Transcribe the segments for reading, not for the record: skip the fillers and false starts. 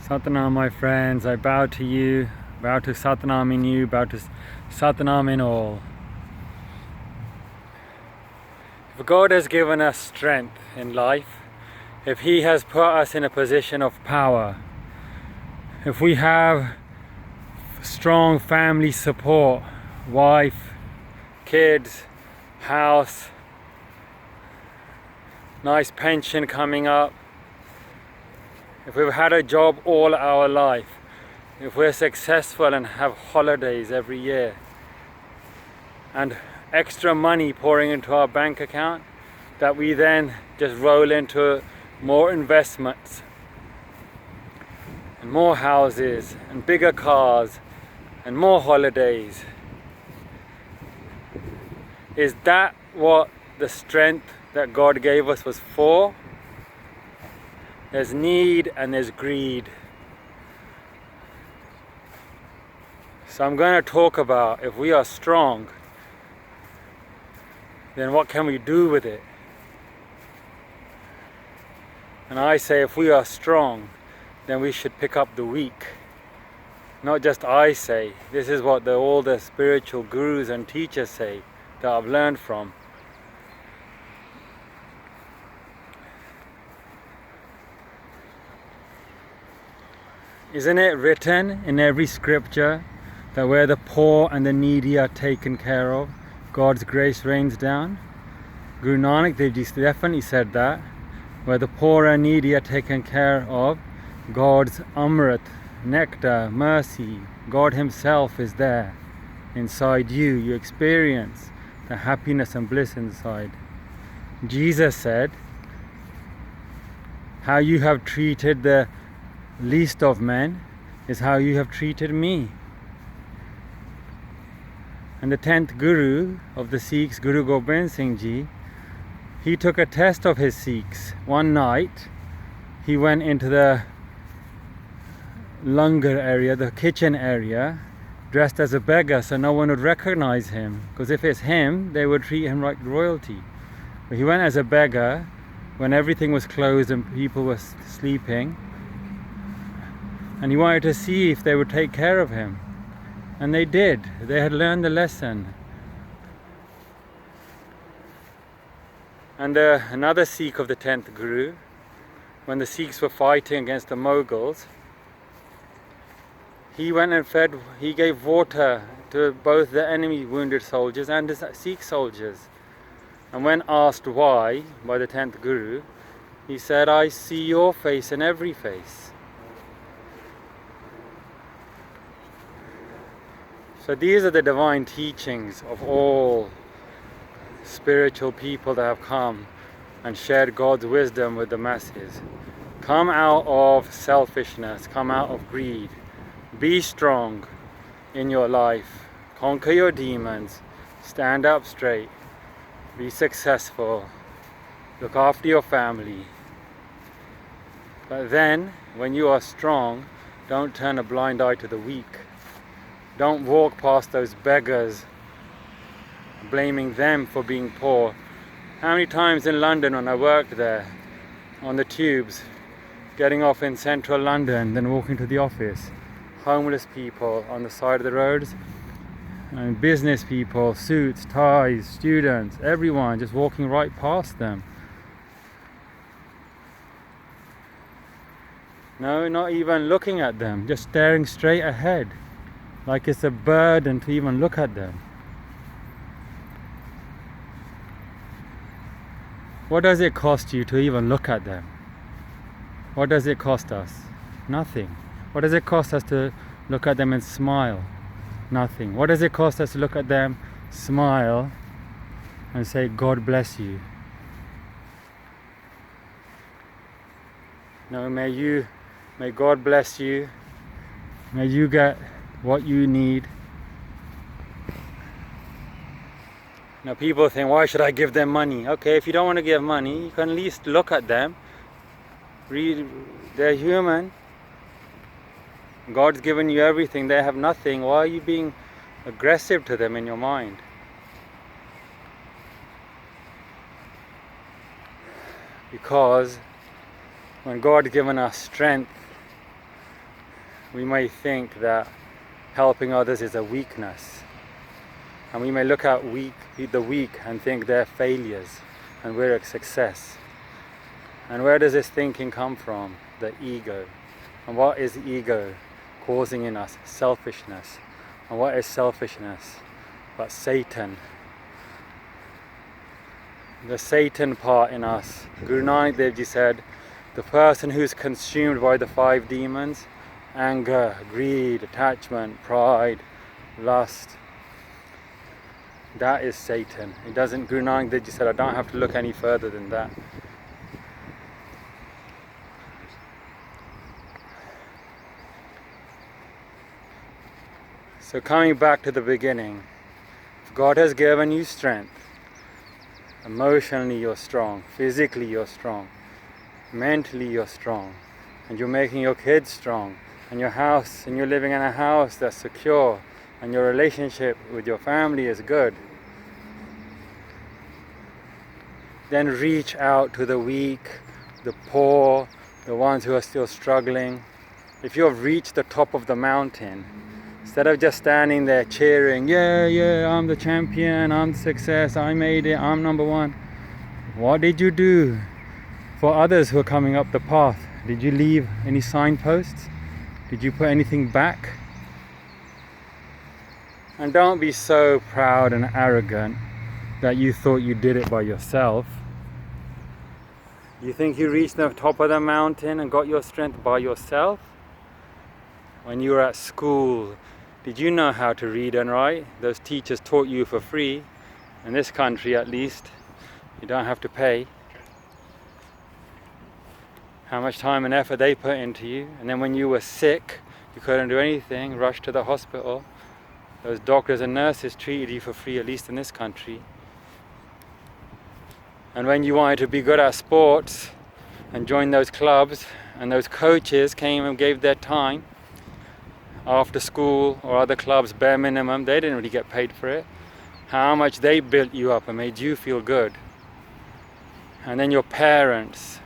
Satnam, my friends, I bow to you, bow to Satnam in you, bow to Satnam in all. If God has given us strength in life, if He has put us in a position of power, if we have strong family support, wife, kids, house, nice pension coming up, if we've had a job all our life, if we're successful and have holidays every year, and extra money pouring into our bank account that we then just roll into more investments and more houses and bigger cars and more holidays. Is that what the strength that God gave us was for? There's need and there's greed. So I'm going to talk about, if we are strong, then what can we do with it? And I say, if we are strong, then we should pick up the weak. Not just I say, this is what all the spiritual gurus and teachers say that I've learned from. Isn't it written in every scripture that where the poor and the needy are taken care of, God's grace rains down? Guru Nanak Dev Ji definitely said that. Where the poor and needy are taken care of, God's Amrit, nectar, mercy, God Himself is there inside you. You experience the happiness and bliss inside. Jesus said, how you have treated the least of men is how you have treated me. And the 10th Guru of the Sikhs, Guru Gobind Singh Ji, he took a test of his Sikhs. One night, he went into the langar area, the kitchen area, dressed as a beggar so no one would recognize him. Because if it's him, they would treat him like royalty. But he went as a beggar when everything was closed and people were sleeping. And he wanted to see if they would take care of him. And they did. They had learned the lesson. And another Sikh of the 10th Guru, when the Sikhs were fighting against the Mughals, he went and he gave water to both the enemy wounded soldiers and the Sikh soldiers. And when asked why by the 10th Guru, he said, I see your face in every face. So these are the divine teachings of all spiritual people that have come and shared God's wisdom with the masses. Come out of selfishness, come out of greed. Be strong in your life. Conquer your demons. Stand up straight. Be successful. Look after your family. But then, when you are strong, don't turn a blind eye to the weak. Don't walk past those beggars, blaming them for being poor. How many times in London when I worked there, on the tubes, getting off in central London, then walking to the office, homeless people on the side of the roads, and business people, suits, ties, students, everyone just walking right past them. No, not even looking at them, just staring straight ahead. Like it's a burden to even look at them. What does it cost you to even look at them? What does it cost us? Nothing. What does it cost us to look at them and smile? Nothing. What does it cost us to look at them, smile, and say, God bless you? No, may God bless you. May you get what you need. Now people think, why should I give them money? Okay, if you don't want to give money, you can at least look at them. They're human. God's given you everything, they have nothing. Why are you being aggressive to them in your mind? Because when God given us strength, we may think that helping others is a weakness. And we may look at the weak and think they're failures and we're a success. And where does this thinking come from? The ego. And what is ego causing in us? Selfishness. And what is selfishness? But Satan. The Satan part in us. Guru Nanak Dev Ji said, the person who's consumed by the 5 demons, anger, greed, attachment, pride, lust, that is Satan. It doesn't, Guru Nanak Dev Ji said, I don't have to look any further than that. So coming back to the beginning, if God has given you strength, emotionally you're strong, physically you're strong, mentally you're strong, and you're making your kids strong, and your house, and you're living in a house that's secure, and your relationship with your family is good, then reach out to the weak, the poor, the ones who are still struggling. If you have reached the top of the mountain, instead of just standing there cheering, yeah, I'm the champion, I'm the success, I made it, I'm number one. What did you do for others who are coming up the path? Did you leave any signposts? Did you put anything back? And don't be so proud and arrogant that you thought you did it by yourself. You think you reached the top of the mountain and got your strength by yourself? When you were at school, did you know how to read and write? Those teachers taught you for free. In this country at least, you don't have to pay. How much time and effort they put into you. And then when you were sick, you couldn't do anything, rushed to the hospital. Those doctors and nurses treated you for free, at least in this country. And when you wanted to be good at sports and join those clubs, and those coaches came and gave their time, after school or other clubs, bare minimum, they didn't really get paid for it. How much they built you up and made you feel good. And then your parents,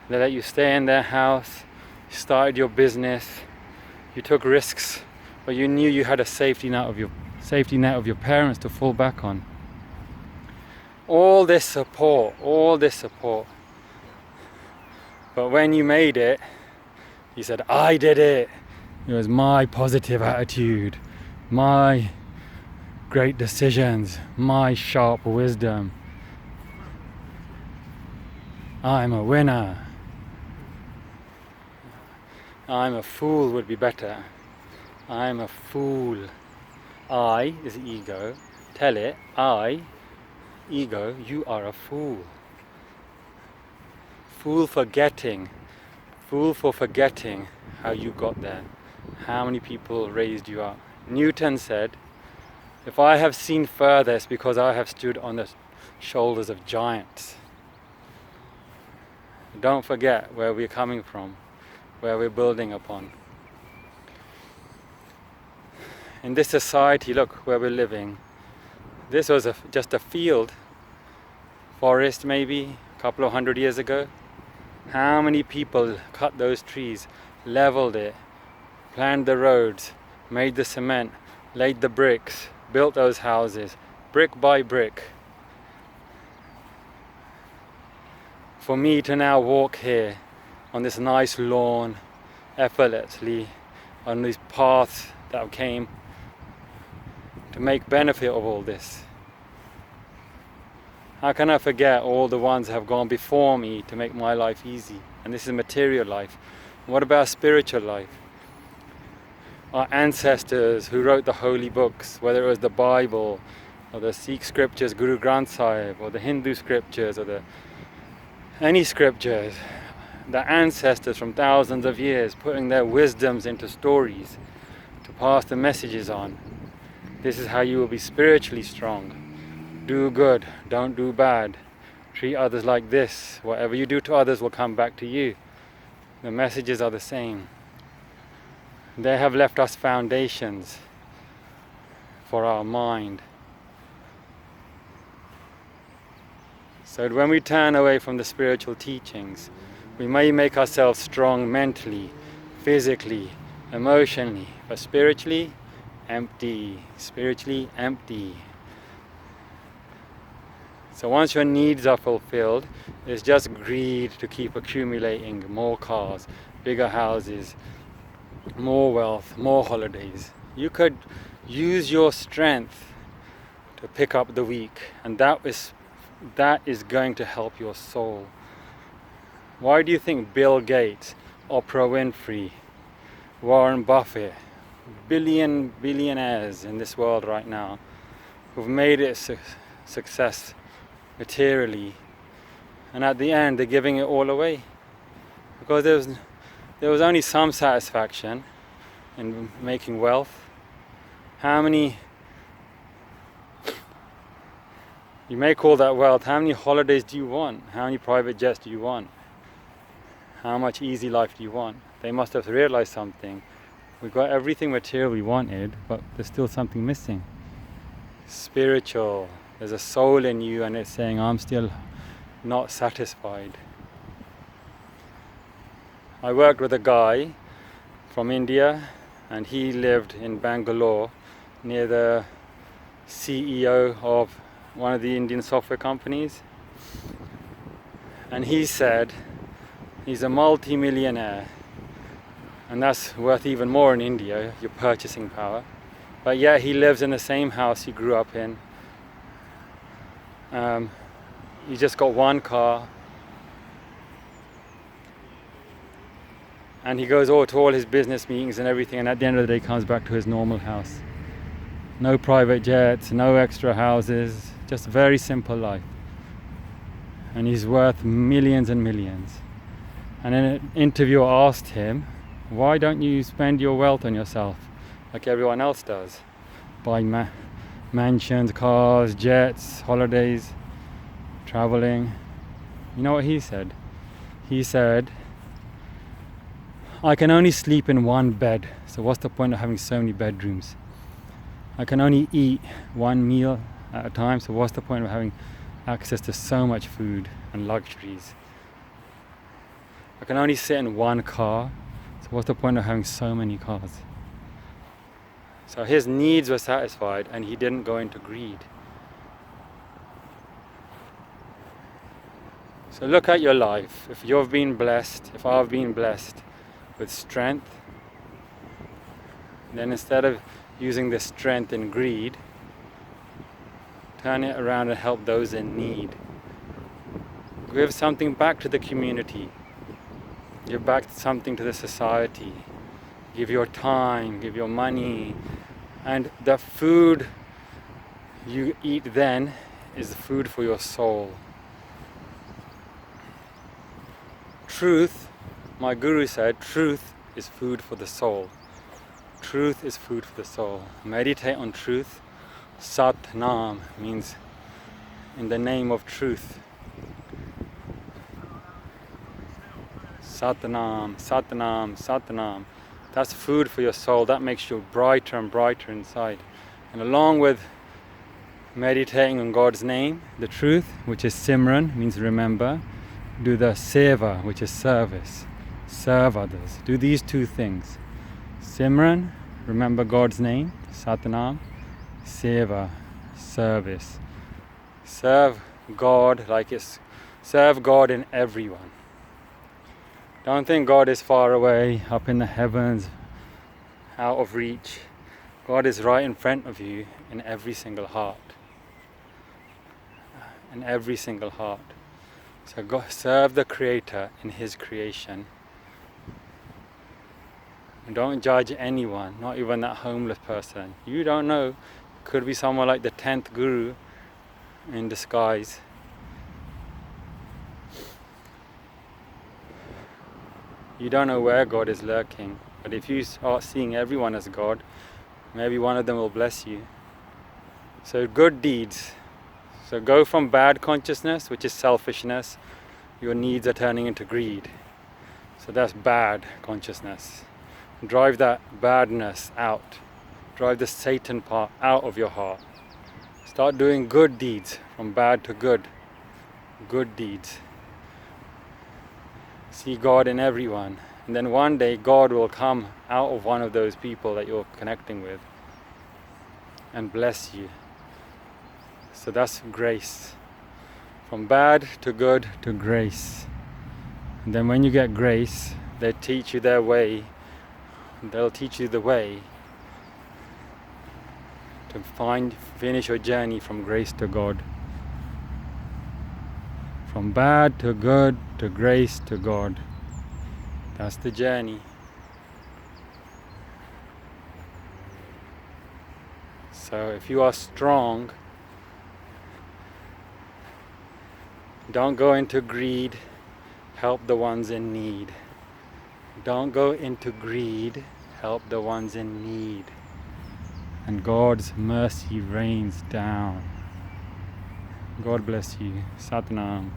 they let you stay in their house, you started your business, you took risks, but you knew you had a safety net of your parents to fall back on. All this support. But when you made it, you said, I did it. It was my positive attitude, my great decisions, my sharp wisdom. I'm a winner. I'm a fool would be better. I'm a fool. I is ego. Tell it, I, ego, you are a fool. Fool for forgetting how you got there. How many people raised you up? Newton said, if I have seen further, it's because I have stood on the shoulders of giants. Don't forget where we're coming from, where we're building upon. In this society, look where we're living. This was just a field, forest maybe, a couple of 100 years ago. How many people cut those trees, leveled it, planned the roads, made the cement, laid the bricks, built those houses, brick by brick. For me to now walk here on this nice lawn, effortlessly, on these paths that came to make benefit of all this. How can I forget all the ones that have gone before me to make my life easy? And this is material life. What about spiritual life? Our ancestors who wrote the holy books, whether it was the Bible or the Sikh scriptures, Guru Granth Sahib, or the Hindu scriptures, or any scriptures, the ancestors from thousands of years putting their wisdoms into stories to pass the messages on. This is how you will be spiritually strong. Do good, don't do bad. Treat others like this. Whatever you do to others will come back to you. The messages are the same. They have left us foundations for our mind. So when we turn away from the spiritual teachings, we may make ourselves strong mentally, physically, emotionally, but spiritually empty. Spiritually empty. So once your needs are fulfilled, it's just greed to keep accumulating more cars, bigger houses, more wealth, more holidays. You could use your strength to pick up the weak, and that is going to help your soul. Why do you think Bill Gates, Oprah Winfrey, Warren Buffett, billionaires in this world right now, who've made it a success materially, and at the end they're giving it all away? Because there was only some satisfaction in making wealth. How many, you make all that wealth, how many holidays do you want? How many private jets do you want? How much easy life do you want? They must have realized something. We've got everything material we wanted, but there's still something missing. Spiritual. There's a soul in you, and it's saying, I'm still not satisfied. I worked with a guy from India, and he lived in Bangalore near the CEO of one of the Indian software companies. And he said he's a multi-millionaire, and that's worth even more in India, your purchasing power. But yet he lives in the same house he grew up in. He just got one car, and he goes to all his business meetings and everything, and at the end of the day comes back to his normal house. No private jets, no extra houses, just a very simple life. And he's worth millions and millions. And then an interviewer asked him, why don't you spend your wealth on yourself like everyone else does? Buying mansions, cars, jets, holidays, traveling. You know what he said? He said, I can only sleep in one bed, so what's the point of having so many bedrooms? I can only eat one meal at a time, so what's the point of having access to so much food and luxuries? I can only sit in one car, so what's the point of having so many cars? So his needs were satisfied, and he didn't go into greed. So look at your life. If you've been blessed, if I've been blessed with strength, then instead of using the strength in greed, turn it around and help those in need. Give something back to the community. Give back something to the society. Give your time, give your money. And the food you eat then is the food for your soul. Truth, my guru said, truth is food for the soul. Truth is food for the soul. Meditate on truth. Sat Nam means in the name of truth. Satnam, Satnam, Satnam. That's food for your soul. That makes you brighter and brighter inside. And along with meditating on God's name, the truth, which is Simran, means remember, do the Seva, which is service. Serve others. Do these two things. Simran, remember God's name, Satnam. Seva, service. Serve God serve God in everyone. Don't think God is far away, up in the heavens, out of reach. God is right in front of you in every single heart. In every single heart. So go serve the Creator in His creation. And don't judge anyone, not even that homeless person. You don't know. Could be someone like the 10th Guru in disguise. You don't know where God is lurking. But if you start seeing everyone as God, maybe one of them will bless you. So good deeds. So go from bad consciousness, which is selfishness. Your needs are turning into greed. So that's bad consciousness. Drive that badness out. Drive the Satan part out of your heart. Start doing good deeds, from bad to good. Good deeds. See God in everyone. And then one day God will come out of one of those people that you're connecting with and bless you. So that's grace. From bad to good to grace. And then when you get grace, they teach you their way. They'll teach you the way to finish your journey from grace to God. From bad to good to grace to God. That's the journey. So if you are strong, don't go into greed, help the ones in need. Don't go into greed, help the ones in need. And God's mercy rains down. God bless you. Satnam.